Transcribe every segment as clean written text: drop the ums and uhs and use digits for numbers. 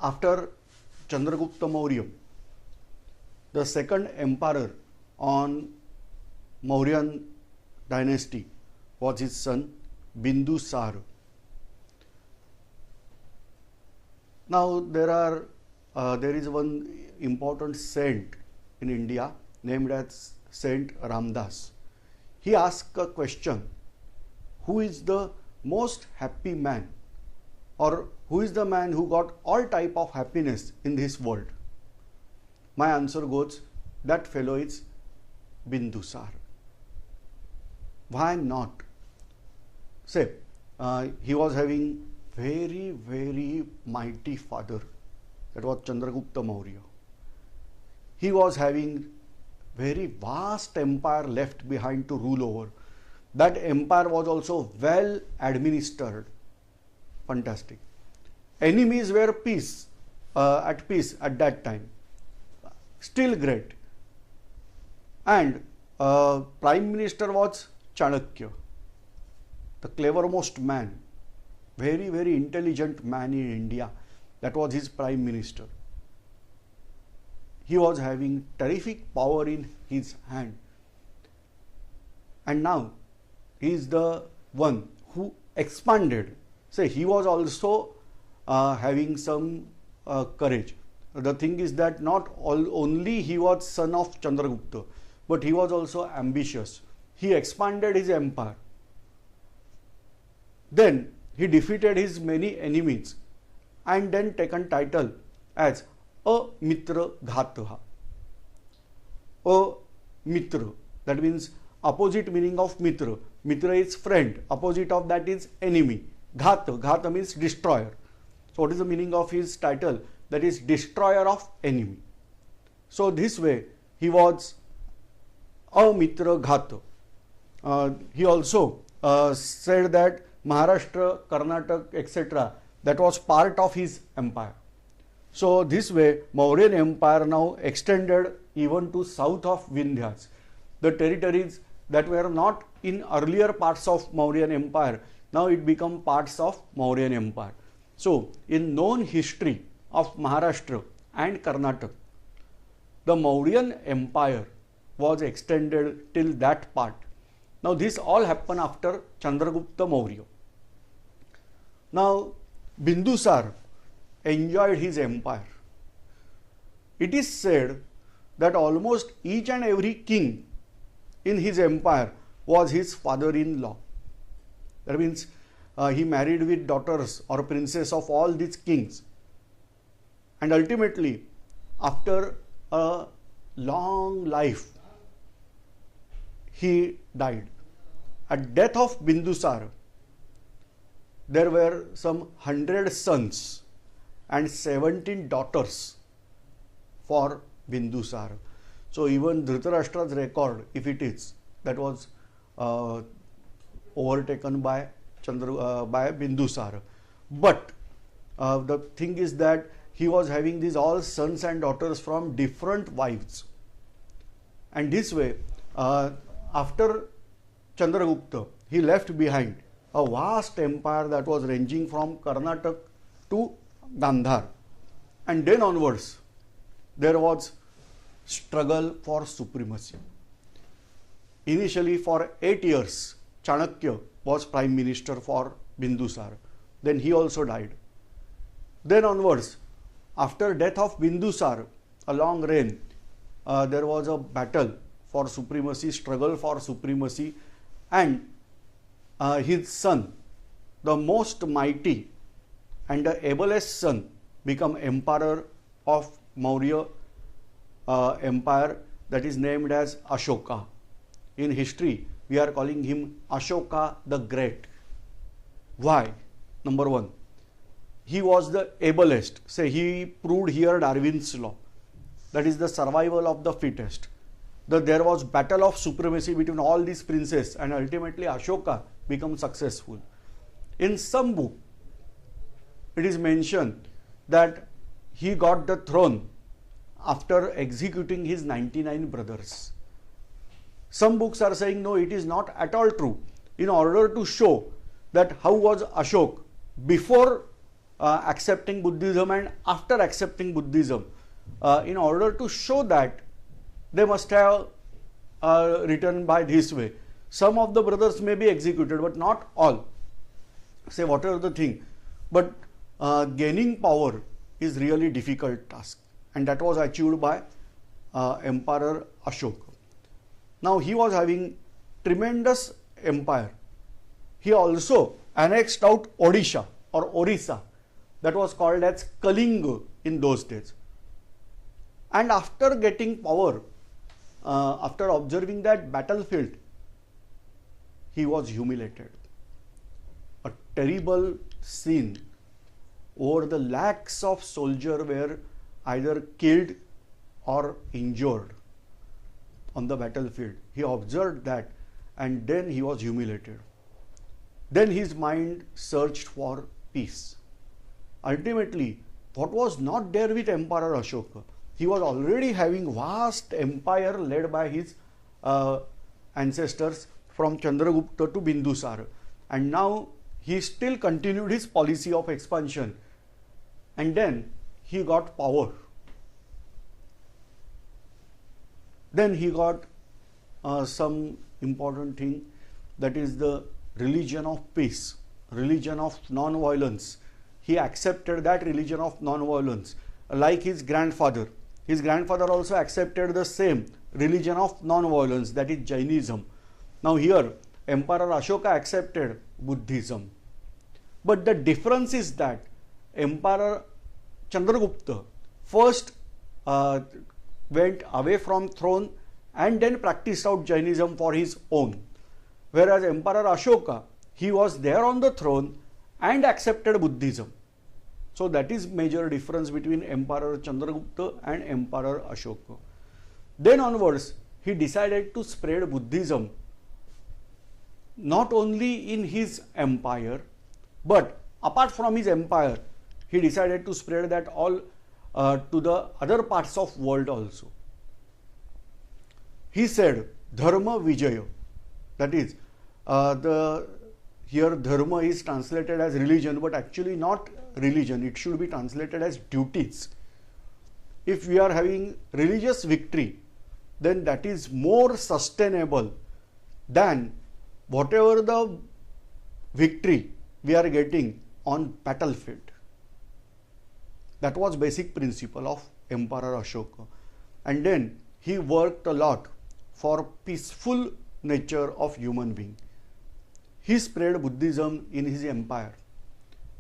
after Chandragupta Maurya, the second emperor on Mauryan dynasty was his son Bindusara. Now there is one important saint in India named as Saint Ramdas. He asked a question: who is the most happy man, or who is the man who got all type of happiness in this world? My answer goes, that fellow is Bindusara. Why not? Say, he was having very mighty father, that was Chandragupta Maurya. He was having very vast empire left behind to rule over. That empire was also well administered. Fantastic. Enemies were at peace at that time. Still great. And Prime Minister was Chanakya, the clevermost man, very intelligent man in India. That was his Prime Minister. He was having terrific power in his hand. And now he is the one who expanded. Say, he was also having some courage. The thing is that not only he was son of Chandragupta, but he was also ambitious. He expanded his empire. Then he defeated his many enemies and then taken title as a Mitra Ghataha. A Mitra, that means opposite meaning of Mitra. Mitra is friend, opposite of that is enemy. Ghata means destroyer. So what is the meaning of his title? That is destroyer of enemy. So this way he was a Mitra Ghata. He also said that Maharashtra, Karnataka, etc., that was part of his empire. So this way Mauryan Empire now extended even to south of Vindhyas. The territories that were not in earlier parts of Mauryan Empire, now it become parts of Mauryan Empire. So in known history of Maharashtra and Karnataka, the Mauryan Empire was extended till that part. Now this all happened after Chandragupta Maurya. Now Bindusara enjoyed his empire. It is said that almost each and every king in his empire was his father-in-law. That means he married with daughters or princess of all these kings. And ultimately, after a long life, he died. At death of Bindusara, there were some 100 sons and 17 daughters for Bindusara. So even Dhritarashtra's record, if it is, that was overtaken by Bindusara. But the thing is that he was having these all sons and daughters from different wives. And this way, after Chandragupta, he left behind a vast empire that was ranging from Karnataka to Gandhar. And then onwards, there was struggle for supremacy. Initially for 8 years, Chanakya was Prime Minister for Bindusara. Then he also died. Then onwards, after death of Bindusara, a long reign, there was a battle for supremacy, struggle for supremacy, and his son, the most mighty and the ablest son, become emperor of Maurya empire, that is named as Ashoka. In history, we are calling him Ashoka the Great. Why? Number one, he was the ablest. Say, he proved here Darwin's law, that is the survival of the fittest. There was battle of supremacy between all these princes, and ultimately Ashoka became successful. In some book, it is mentioned that he got the throne after executing his 99 brothers. Some books are saying no, it is not at all true. In order to show that how was Ashok before accepting Buddhism, and after accepting Buddhism, in order to show that, they must have written by this way. Some of the brothers may be executed, but not all. Say whatever the thing, but gaining power is really difficult task, and that was achieved by Emperor Ashoka. Now he was having tremendous empire. He also annexed out Odisha or Orissa, that was called as Kalinga in those days. And after getting power, after observing that battlefield, he was humiliated. A terrible scene. Over the lakhs of soldiers were either killed or injured on the battlefield. He observed that, and then he was humiliated. Then his mind searched for peace. Ultimately, what was not there with Emperor Ashoka? He was already having vast empire led by his ancestors from Chandragupta to Bindusara, and now he still continued his policy of expansion, and then he got power. Then he got some important thing, that is the religion of peace, religion of non-violence. He accepted that religion of non-violence, like his grandfather. His grandfather also accepted the same religion of non-violence, that is Jainism. Now here, Emperor Ashoka accepted Buddhism. But the difference is that Emperor Chandragupta first went away from throne and then practiced out Jainism for his own. Whereas Emperor Ashoka, he was there on the throne and accepted Buddhism. So that is major difference between Emperor Chandragupta and Emperor Ashoka. Then onwards, he decided to spread Buddhism not only in his empire, but apart from his empire, he decided to spread that all to the other parts of world also. He said, Dharma Vijaya, that is, here Dharma is translated as religion, but actually not religion, it should be translated as duties. If we are having religious victory, then that is more sustainable than whatever the victory we are getting on battlefield. That was basic principle of Emperor Ashoka. And then he worked a lot for peaceful nature of human being. He spread Buddhism in his empire.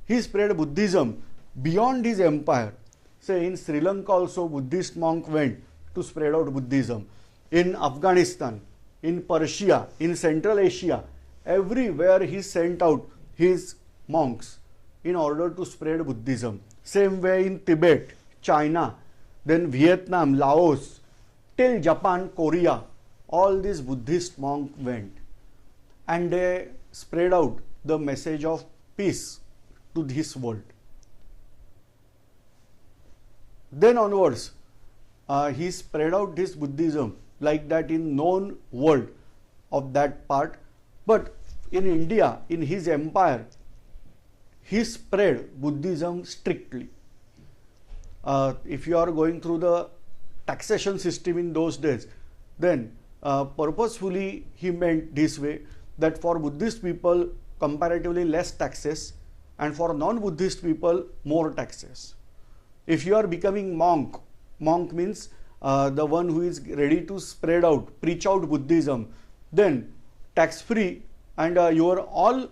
He spread Buddhism beyond his empire. Say in Sri Lanka also Buddhist monk went to spread out Buddhism. In Afghanistan, in Persia, in Central Asia, everywhere he sent out his monks in order to spread Buddhism. Same way in Tibet, China, then Vietnam, Laos, till Japan, Korea, all these Buddhist monks went and they spread out the message of peace to this world. Then onwards, he spread out this Buddhism like that in known world of that part. But in India, in his empire, he spread Buddhism strictly. If you are going through the taxation system in those days, then purposefully he meant this way, that for Buddhist people comparatively less taxes and for non-Buddhist people more taxes. If you are becoming monk, monk means the one who is ready to spread out, preach out Buddhism, then tax free and your all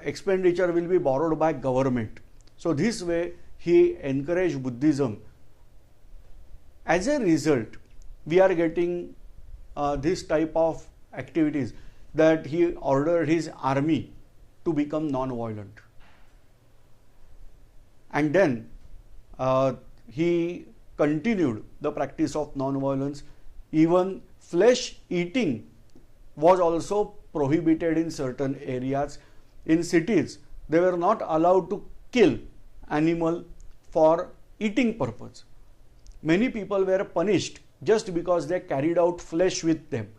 expenditure will be borrowed by government. So this way he encouraged Buddhism. As a result, we are getting this type of activities, that he ordered his army to become non-violent. And then he continued the practice of non-violence. Even flesh eating was also prohibited in certain areas. In cities, they were not allowed to kill animal for eating purpose. Many people were punished just because they carried out flesh with them.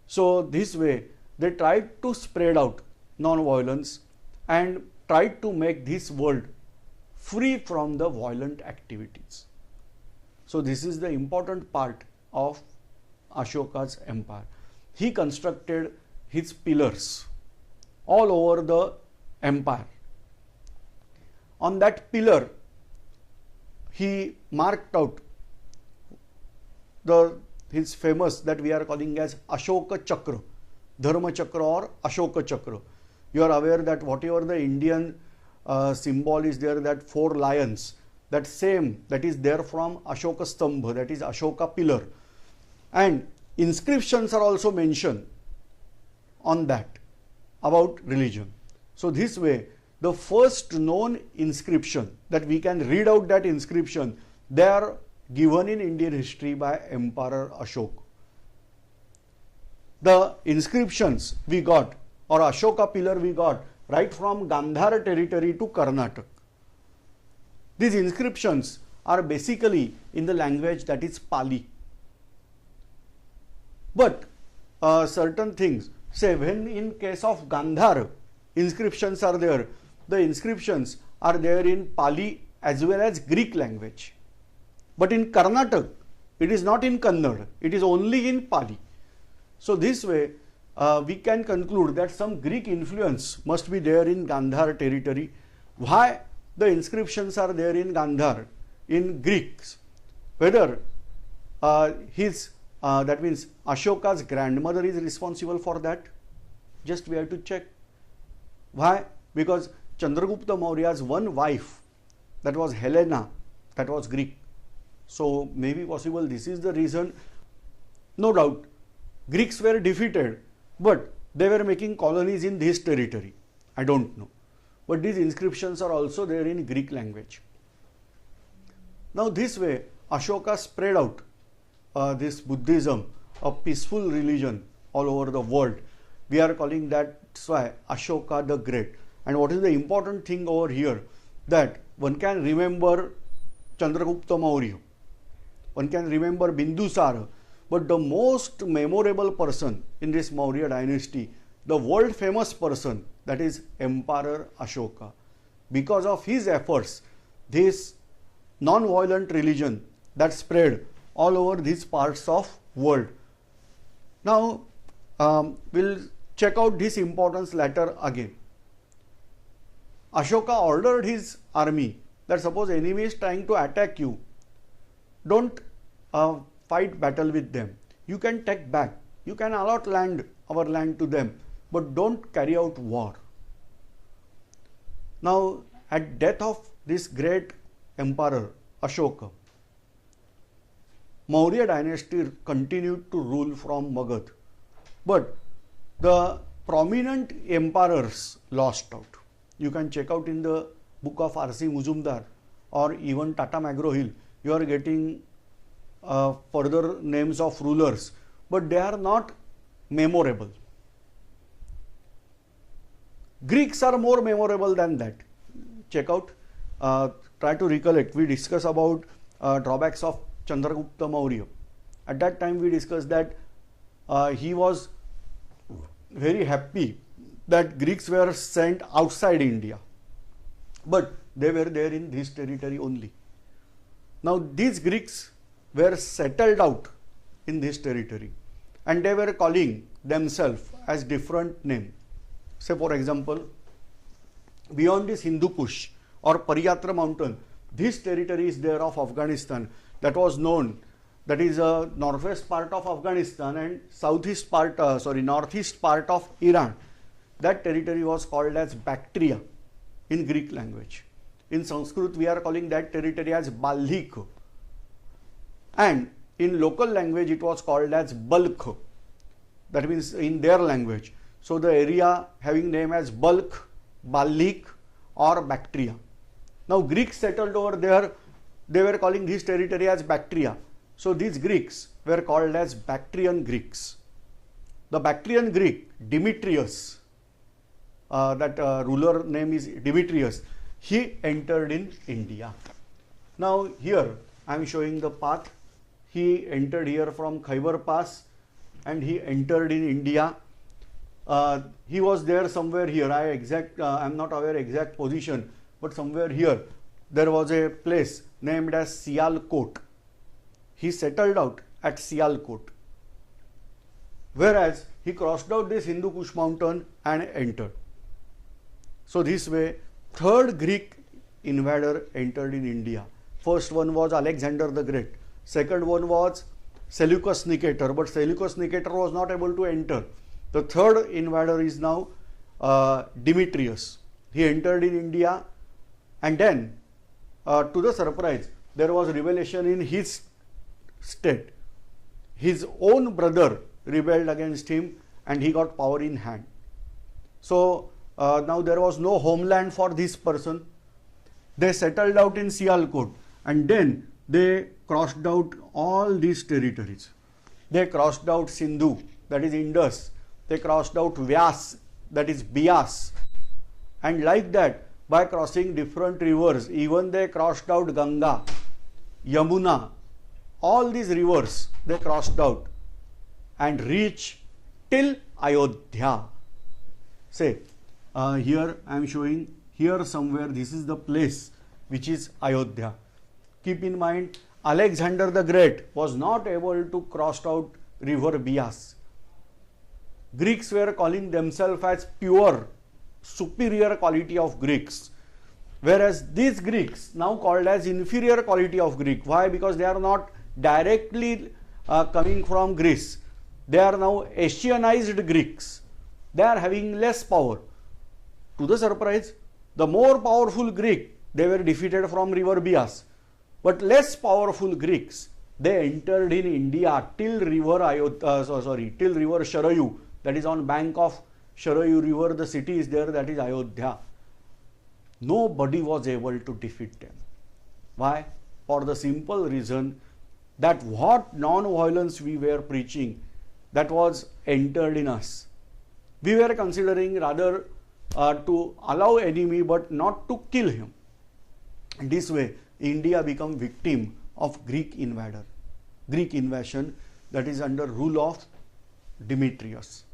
So this way they tried to spread out non-violence and tried to make this world free from the violent activities. So this is the important part of Ashoka's empire. He constructed his pillars all over the empire. On that pillar, he marked out his famous, that we are calling as Ashoka Chakra, Dharma Chakra or Ashoka Chakra. You are aware that whatever the Indian symbol is there, that 4 lions, that same, that is there from Ashoka Stambha, that is Ashoka pillar. And inscriptions are also mentioned on that about religion. So this way, the first known inscription that we can read out, that inscription, they are given in Indian history by Emperor Ashoka. The inscriptions we got, or Ashoka pillar we got, right from Gandhara territory to Karnataka. These inscriptions are basically in the language that is Pali. But certain things, say when in case of Gandhara, inscriptions are there, the inscriptions are there in Pali as well as Greek language. But in Karnataka, it is not in Kannada, it is only in Pali. So this way, we can conclude that some Greek influence must be there in Gandhara territory. Why the inscriptions are there in Gandhara, in Greeks? Whether that means Ashoka's grandmother is responsible for that? Just we have to check. Why? Because Chandragupta Maurya's one wife, that was Helena, that was Greek. So maybe possible this is the reason. No doubt, Greeks were defeated, but they were making colonies in this territory. I don't know. But these inscriptions are also there in Greek language. Now this way, Ashoka spread out this Buddhism, a peaceful religion all over the world. We are calling that's why Ashoka the Great. And what is the important thing over here? That one can remember Chandragupta Maurya, one can remember Bindusara, but the most memorable person in this Maurya dynasty, the world famous person, that is Emperor Ashoka. Because of his efforts, this non-violent religion that spread all over these parts of world. Now we'll check out this importance later again. Ashoka ordered his army that suppose enemy is trying to attack you, don't fight battle with them. You can take back, you can allot our land to them, but don't carry out war. Now at death of this great emperor Ashoka, Maurya dynasty continued to rule from Magad, but the prominent emperors lost out. You can check out in the book of R.C. Muzumdar or even Tata McGraw-Hill. You are getting further names of rulers, but they are not memorable. Greeks are more memorable than that. Check out, try to recollect. We discussed about drawbacks of Chandragupta Maurya. At that time we discussed that he was very happy that Greeks were sent outside India, but they were there in this territory only. Now these Greeks were settled out in this territory and they were calling themselves as different name. Say for example, beyond this Hindu Kush or Pariyatra mountain, this territory is there of Afghanistan that was known, that is a northwest part of Afghanistan and northeast part of Iran. That territory was called as Bactria in Greek language. In Sanskrit, we are calling that territory as Balhik. And in local language, it was called as Balkh. That means in their language. So the area having name as Balkh, Balhik or Bactria. Now Greeks settled over there, they were calling this territory as Bactria. So these Greeks were called as Bactrian Greeks. The Bactrian Greek, Demetrius, ruler name is Demetrius, he entered in India. Now here I am showing the path. He entered here from Khyber Pass and he entered in India. He was there somewhere here. I am not aware exact position, but somewhere here there was a place named as Sialkot. He settled out at Sialkot. Whereas he crossed out this Hindu Kush mountain and entered. So this way, third Greek invader entered in India. First one was Alexander the Great. Second one was Seleucus Nicator, but Seleucus Nicator was not able to enter. The third invader is now Demetrius. He entered in India, and then to the surprise, there was revelation in his state. His own brother rebelled against him and he got power in hand. So now there was no homeland for this person. They settled out in Sialkot, and then they crossed out all these territories. They crossed out Sindhu, that is Indus. They crossed out Vyas, that is Bias. And like that, by crossing different rivers, even they crossed out Ganga, Yamuna, all these rivers they crossed out and reached till Ayodhya. Say, here I am showing, here somewhere this is the place which is Ayodhya. Keep in mind, Alexander the Great was not able to cross out river Bias. Greeks were calling themselves as pure, superior quality of Greeks. Whereas these Greeks now called as inferior quality of Greek. Why? Because they are not directly coming from Greece. They are now Asianized Greeks. They are having less power. To the surprise, the more powerful Greek, they were defeated from river Bias. But less powerful Greeks, they entered in India till river till river Sharayu, that is on bank of Sharayu river, the city is there, that is Ayodhya. Nobody was able to defeat them. Why? For the simple reason that what non-violence we were preaching, that was entered in us. We were considering rather to allow enemy but not to kill him. And this way, India became victim of Greek invasion, that is under rule of Demetrius.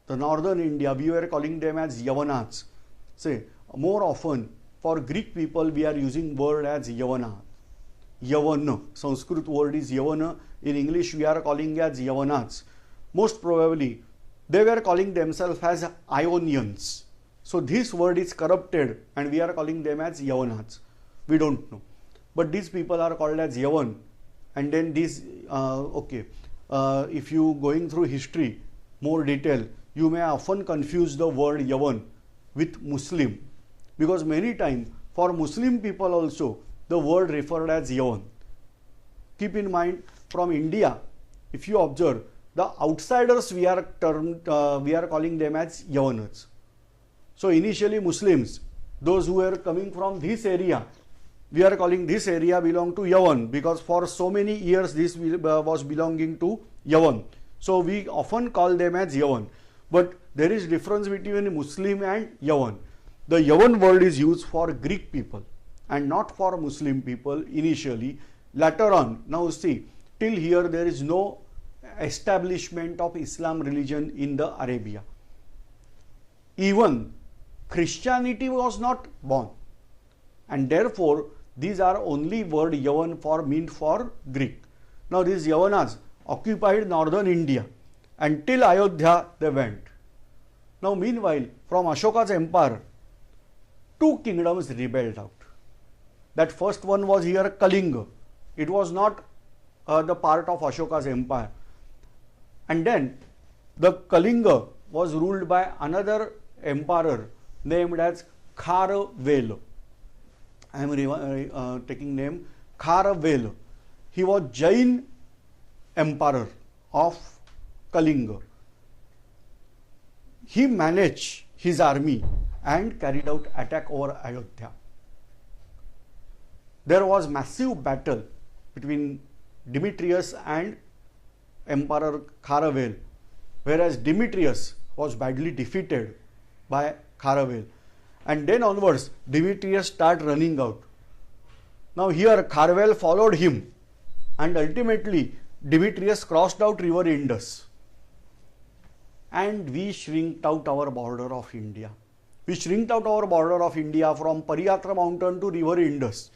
The northern India, we were calling them as Yavanas. Say, more often for Greek people we are using word as Yavana. Yavana, Sanskrit word is Yavana. In English we are calling as Yavanas. Most probably they were calling themselves as Ionians. So this word is corrupted and we are calling them as Yavanas. We don't know. But these people are called as Yavan. And then this, if you going through history, more detail, you may often confuse the word Yavan with Muslim. Because many times for Muslim people also, the word referred as Yavan. Keep in mind, from India, if you observe, the outsiders we are calling them as Yavanas. So initially Muslims, those who were coming from this area, we are calling this area belong to Yavan, because for so many years this was belonging to Yavan. So we often call them as Yavan. But there is difference between Muslim and Yavan. The Yavan word is used for Greek people and not for Muslim people initially. Later on, now see, till here there is no establishment of Islam religion in the Arabia. Even Christianity was not born, and therefore these are only word Yavan meant for Greek. Now these Yavanas occupied northern India until Ayodhya they went. Now meanwhile, from Ashoka's empire, two kingdoms rebelled out. That first one was here Kalinga. It was not the part of Ashoka's empire. And then the Kalinga was ruled by another emperor named as Kharavela. I am taking name Kharavela. He was Jain emperor of Kalinga. He managed his army and carried out attack over Ayodhya. There was massive battle between Demetrius and Emperor Kharavela, whereas Demetrius was badly defeated by Kharavela. And then onwards, Demetrius started running out. Now here Kharavela followed him, and ultimately Demetrius crossed out river Indus. And we shrinked out our border of India. We shrinked out our border of India from Pariyatra mountain to river Indus.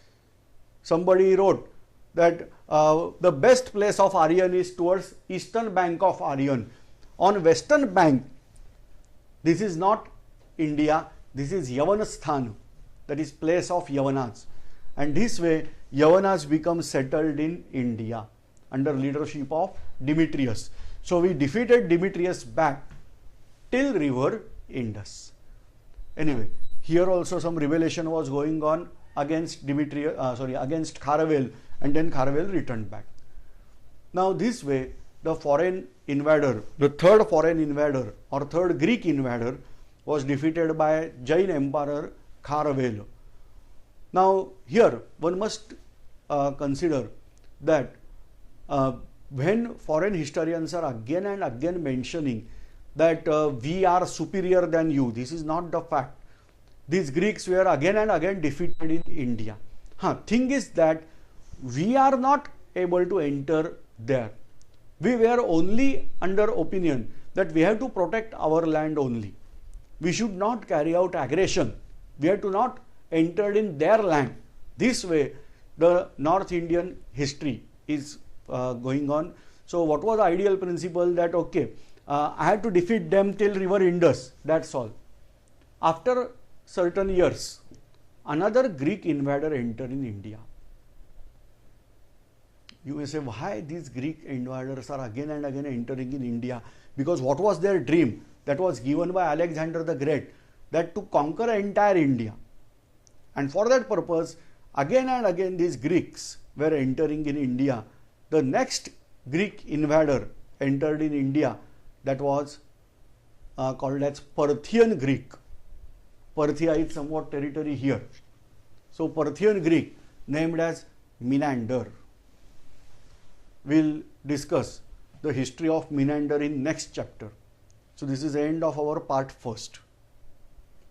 Somebody wrote that the best place of Aryan is towards eastern bank of Aryan. On western bank, this is not India, this is Yavanasthan, that is place of Yavanas. And this way, Yavanas become settled in India under leadership of Demetrius. So we defeated Demetrius back till river Indus. Anyway, here also some revelation was going on against against Kharavel, and then Kharavel returned back. Now this way, the foreign invader, the third foreign invader or third Greek invader was defeated by Jain emperor Kharavel. Now here one must consider that when foreign historians are again and again mentioning that we are superior than you, this is not the fact. These Greeks were again and again defeated in India. Thing is that we are not able to enter there. We were only under opinion that we have to protect our land only. We should not carry out aggression. We have to not enter in their land. This way, the North Indian history is going on. So what was the ideal principle? That okay, I had to defeat them till river Indus, that's all. After certain years, another Greek invader entered in India. You may say, why these Greek invaders are again and again entering in India? Because what was their dream that was given by Alexander the Great, that to conquer entire India. And for that purpose, again and again these Greeks were entering in India. The next Greek invader entered in India, that was called as Parthian Greek. Parthia is somewhat territory here. So Parthian Greek, named as Menander. We'll discuss the history of Menander in next chapter. So this is the end of our part first.